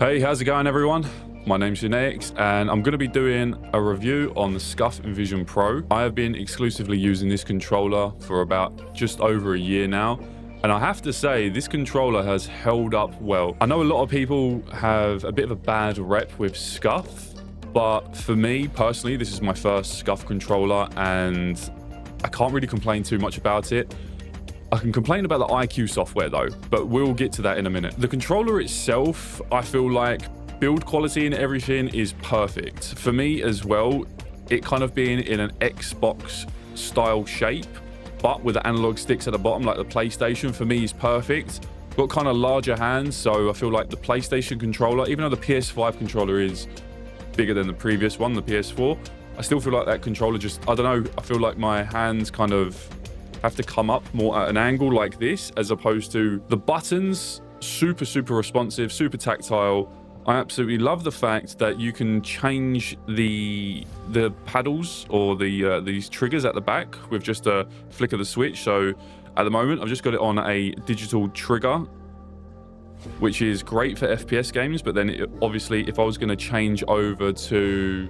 Hey, how's it going everyone? My name's Genetics and I'm going to be doing a review on the Scuf Envision Pro. I have been exclusively using this controller for about just over a year now. And I have to say, this controller has held up well. I know a lot of people have a bit of a bad rep with Scuf, but for me personally, this is my first Scuf controller and I can't really complain too much about it. I can complain about the IQ software though, but we'll get to that in a minute. The controller itself, I feel like build quality and everything is perfect. For me as well, it kind of being in an Xbox style shape, but with the analog sticks at the bottom like the PlayStation, for me is perfect. Got kind of larger hands, so I feel like the PlayStation controller, even though the PS5 controller is bigger than the previous one, the PS4, I still feel like that controller just, I don't know, I feel like my hands kind of have to come up more at an angle like this, as opposed to the buttons, super responsive, super tactile. I absolutely love the fact that you can change the paddles or these triggers at the back with just a flick of the switch. So at the moment, I've just got it on a digital trigger, which is great for FPS games. But then obviously, if I was going to change over to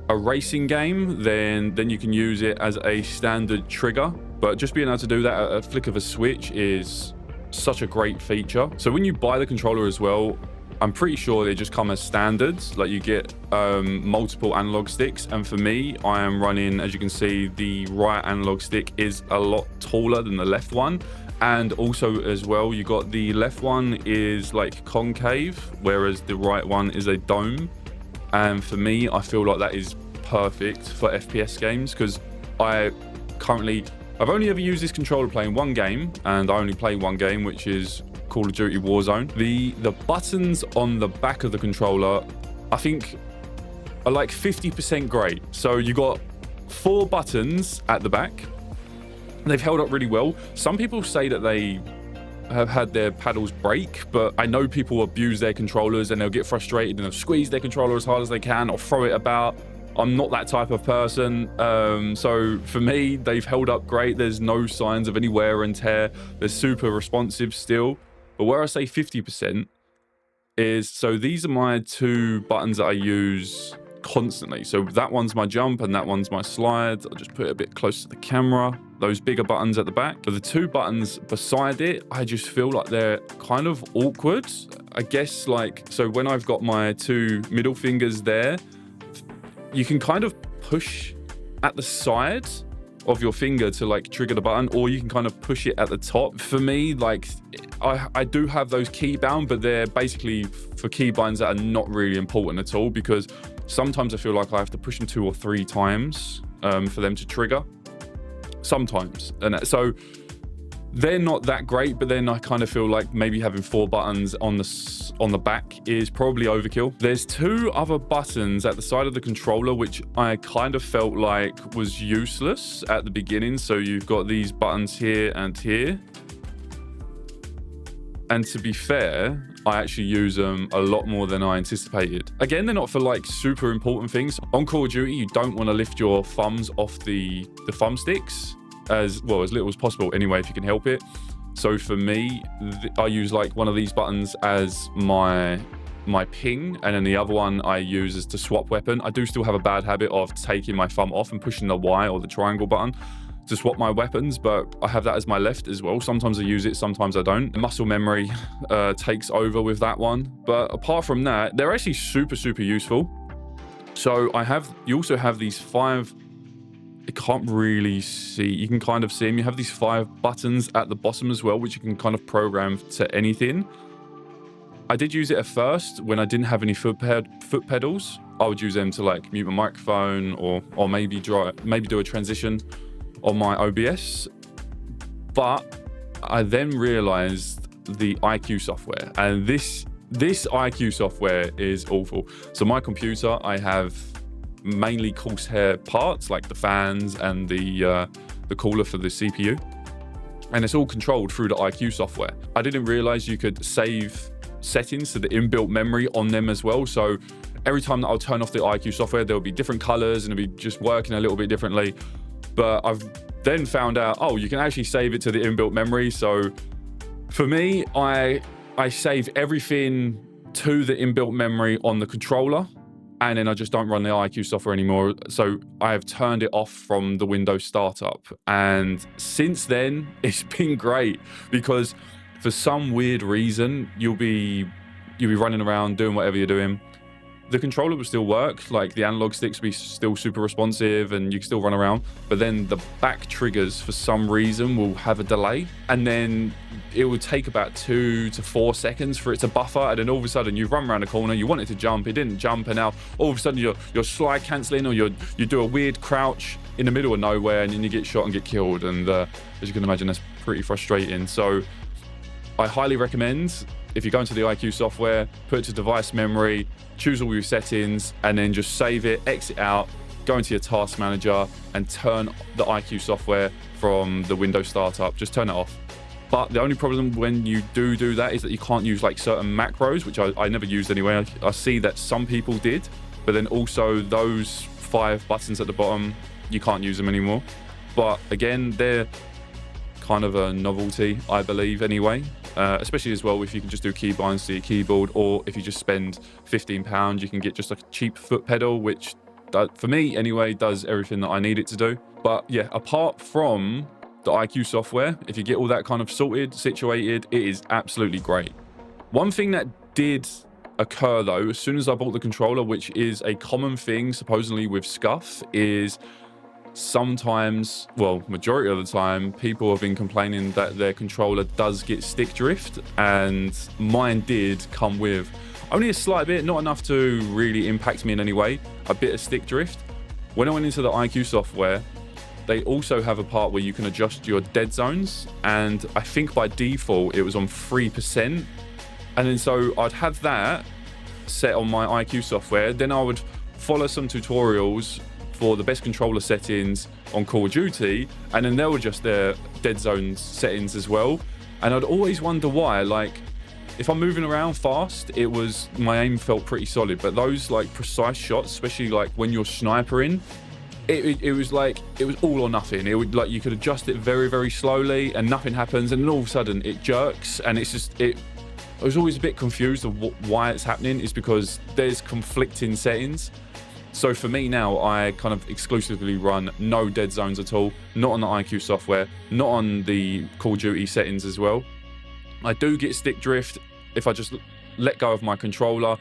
a racing game, then you can use it as a standard trigger. But just being able to do that at a flick of a switch is such a great feature. So when you buy the controller as well, I'm pretty sure they just come as standards, like you get multiple analog sticks. And for me, I am running, as you can see, the right analog stick is a lot taller than the left one. And also as well, you got the left one is like concave, whereas the right one is a dome. And for me, I feel like that is perfect for FPS games, because I've only ever used this controller playing one game, and I only play one game, which is Call of Duty Warzone. The buttons on the back of the controller, I think, are like 50% great. So you got 4 buttons at the back. They've held up really well. Some people say that they have had their paddles break, but I know people abuse their controllers and they'll get frustrated and they'll squeeze their controller as hard as they can or throw it about. I'm not that type of person. So for me, they've held up great. There's no signs of any wear and tear. They're super responsive still. But where I say 50% is, so these are my 2 buttons that I use constantly. So that one's my jump and that one's my slide. I'll just put it a bit close to the camera. Those bigger buttons at the back. But the 2 buttons beside it, I just feel like they're kind of awkward. I guess like, so when I've got my 2 middle fingers there, you can kind of push at the side of your finger to like trigger the button, or you can kind of push it at the top. For me, like I do have those key bound, but they're basically for key binds that are not really important at all, because sometimes I feel like I have to push them 2 or 3 times for them to trigger. Sometimes, and so they're not that great. But then I kind of feel like maybe having 4 buttons on the back is probably overkill. There's 2 other buttons at the side of the controller which I kind of felt like was useless at the beginning. So you've got these buttons here and here, and to be fair, I actually use them a lot more than I anticipated. Again, they're not for like super important things. On Call of Duty, you don't want to lift your thumbs off the thumbsticks as little as possible anyway, if you can help it. So for me, I use like one of these buttons as my ping, and then the other one I use as to swap weapon. I do still have a bad habit of taking my thumb off and pushing the Y or the triangle button to swap my weapons, but I have that as my left as well. Sometimes I use it, sometimes I don't. Muscle memory takes over with that one. But apart from that, they're actually super useful. So you also have these 5, you can't really see, you can kind of see them. You have these 5 buttons at the bottom as well, which you can kind of program to anything. I did use it at first when I didn't have any foot pedals. I would use them to like mute my microphone or maybe do a transition on my OBS. But I then realized the IQ software, and this IQ software is awful. So my computer, I have mainly Corsair parts like the fans and the cooler for the CPU, and it's all controlled through the IQ software. I didn't realize you could save settings to the inbuilt memory on them as well. So every time that I'll turn off the IQ software, there'll be different colors and it'll be just working a little bit differently. But I've then found out, oh, you can actually save it to the inbuilt memory. So for me, I save everything to the inbuilt memory on the controller, and then I just don't run the IQ software anymore. So I have turned it off from the Windows startup. And since then, it's been great, because for some weird reason, you'll be running around doing whatever you're doing. The controller will still work, like the analog sticks will be still super responsive and you can still run around, but then the back triggers for some reason will have a delay, and then it will take about 2 to 4 seconds for it to buffer, and then all of a sudden you've run around a corner, you want it to jump, it didn't jump, and now all of a sudden you're slide cancelling, or you do a weird crouch in the middle of nowhere, and then you get shot and get killed, and as you can imagine, that's pretty frustrating. So I highly recommend, if you go into the IQ software, put it to device memory, choose all your settings, and then just save it, exit out, go into your task manager, and turn the IQ software from the Windows startup. Just turn it off. But the only problem when you do that is that you can't use like certain macros, which I never used anyway. I see that some people did, but then also those 5 buttons at the bottom, you can't use them anymore. But again, they're kind of a novelty, I believe, anyway. Especially as well if you can just do key binds to your keyboard, or if you just spend £15, you can get just like a cheap foot pedal, which for me anyway does everything that I need it to do. But yeah, apart from the IQ software, if you get all that kind of sorted, situated, it is absolutely great. One thing that did occur though, as soon as I bought the controller, which is a common thing supposedly with Scuf, is sometimes, well, majority of the time, people have been complaining that their controller does get stick drift, and mine did come with only a slight bit, not enough to really impact me in any way, a bit of stick drift. When I went into the IQ software, they also have a part where you can adjust your dead zones, and I think by default it was on 3%, and then so I'd have that set on my IQ software, then I would follow some tutorials for the best controller settings on Call of Duty, and then they'll adjust their dead zone settings as well. And I'd always wonder why, like if I'm moving around fast, my aim felt pretty solid, but those like precise shots, especially like when you're snipering, it was like it was all or nothing. It would, like, you could adjust it very, very slowly and nothing happens, and then all of a sudden it jerks, and it's just I was always a bit confused of why it's happening. Is because there's conflicting settings. So for me now, I kind of exclusively run no dead zones at all, not on the IQ software, not on the Call of Duty settings as well. I do get stick drift if I just let go of my controller.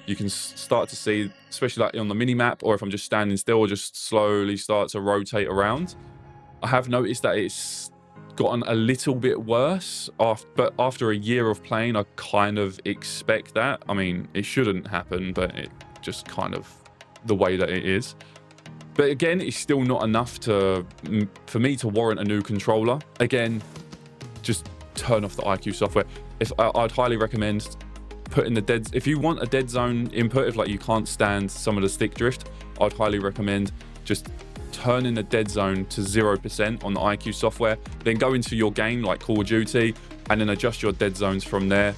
You can start to see, especially like on the mini map, or if I'm just standing still, or just slowly start to rotate around. I have noticed that it's gotten a little bit worse, but after a year of playing, I kind of expect that. I mean, it shouldn't happen, but it just kind of the way that it is. But again, it's still not enough for me to warrant a new controller. Again, just turn off the IQ software. I'd highly recommend putting if you want a dead zone input, if like you can't stand some of the stick drift, I'd highly recommend just turning the dead zone to 0% on the IQ software, then go into your game like Call of Duty and then adjust your dead zones from there,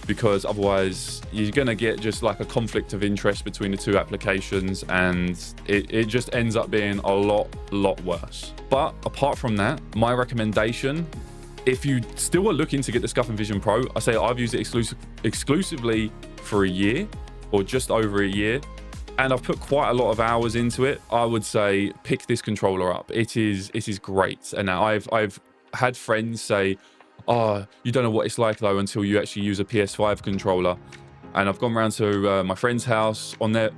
because otherwise you're going to get just like a conflict of interest between the two applications, and it just ends up being a lot worse. But apart from that, my recommendation, if you still are looking to get the Scuf Envision Pro, I say I've used it exclusively for a year, or just over a year, and I've put quite a lot of hours into it. I would say pick this controller up. It is great. And now I've had friends say, oh, you don't know what it's like though until you actually use a PS5 controller. And I've gone around to my friend's house on their,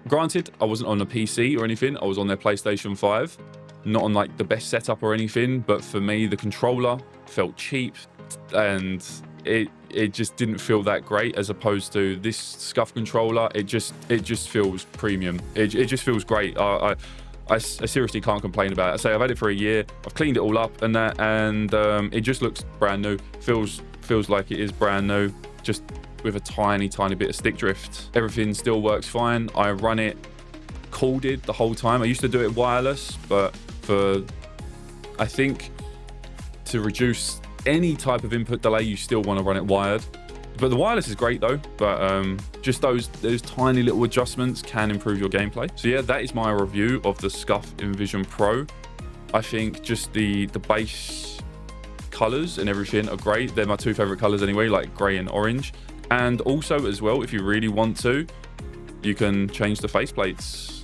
granted, I wasn't on a PC or anything, I was on their PlayStation 5, not on like the best setup or anything, but for me, the controller felt cheap, and it just didn't feel that great, as opposed to this Scuf controller. It just feels premium. It just feels great. I seriously can't complain about it. I say I've had it for a year, I've cleaned it all up and that, and it just looks brand new. Feels like it is brand new, just with a tiny bit of stick drift. Everything still works fine. I run it corded the whole time. I used to do it wireless, but I think to reduce any type of input delay, you still want to run it wired. But the wireless is great though, but just those tiny little adjustments can improve your gameplay. So yeah, that is my review of the Scuf Envision Pro. I think just the base colors and everything are great. They're my two favorite colors anyway, like gray and orange. And also as well, if you really want to, you can change the faceplates.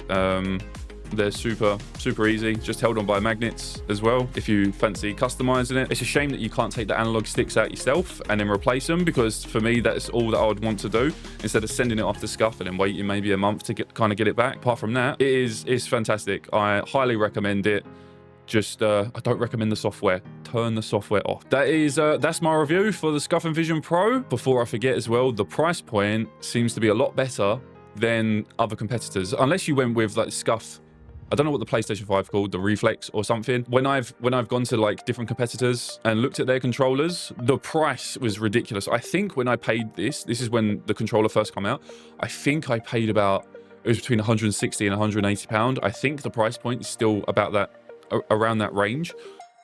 They're super easy, just held on by magnets as well if you fancy customizing it. It's a shame that you can't take the analog sticks out yourself and then replace them, because for me that's all that I would want to do, instead of sending it off to Scuf and then waiting maybe a month to kind of get it back. Apart from that, it's fantastic. I highly recommend it. Just I don't recommend the software. Turn the software off. That's my review for the Scuf Envision Pro. Before I forget as well, the price point seems to be a lot better than other competitors, unless you went with like Scuf. I don't know what the PlayStation 5 called, the Reflex or something. When I've gone to like different competitors and looked at their controllers, the price was ridiculous. I think when I paid this is when the controller first came out, I think I paid about, it was between 160 and 180 pound. I think the price point is still about that, around that range.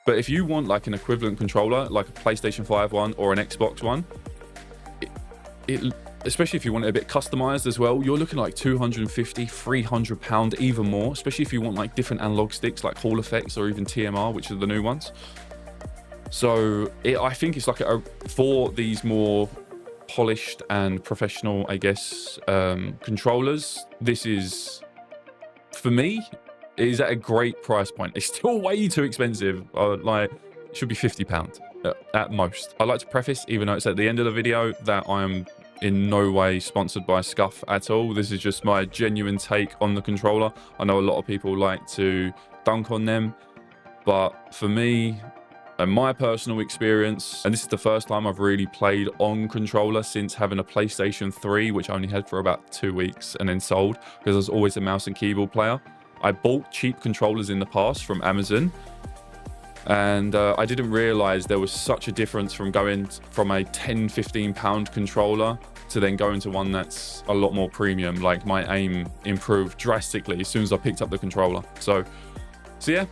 But if you want like an equivalent controller, like a PlayStation 5 one or an Xbox one, especially if you want it a bit customized as well, you're looking like 250, 300 pound, even more, especially if you want like different analog sticks like Hall Effects or even TMR, which are the new ones. So I think it's like for these more polished and professional, I guess, controllers, this is, for me, is at a great price point. It's still way too expensive. Like, it should be 50 pound at most. I'd like to preface, even though it's at the end of the video, that I'm in no way sponsored by Scuf at all. This is just my genuine take on the controller. I know a lot of people like to dunk on them, but for me and my personal experience, and this is the first time I've really played on controller since having a PlayStation 3, which I only had for about 2 weeks and then sold because I was always a mouse and keyboard player. I bought cheap controllers in the past from Amazon, and I didn't realize there was such a difference from going from a 10-15 pound controller to then going to one that's a lot more premium. Like, my aim improved drastically as soon as I picked up the controller. So yeah,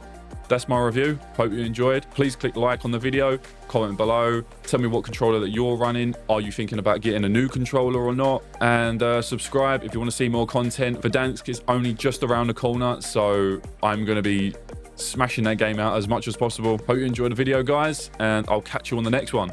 that's my review. Hope you enjoyed. Please click like on the video, comment below, tell me what controller that you're running. Are you thinking about getting a new controller or not? And subscribe if you want to see more content. Verdansk is only just around the corner, so I'm going to be smashing that game out as much as possible. Hope you enjoyed the video, guys, and I'll catch you on the next one.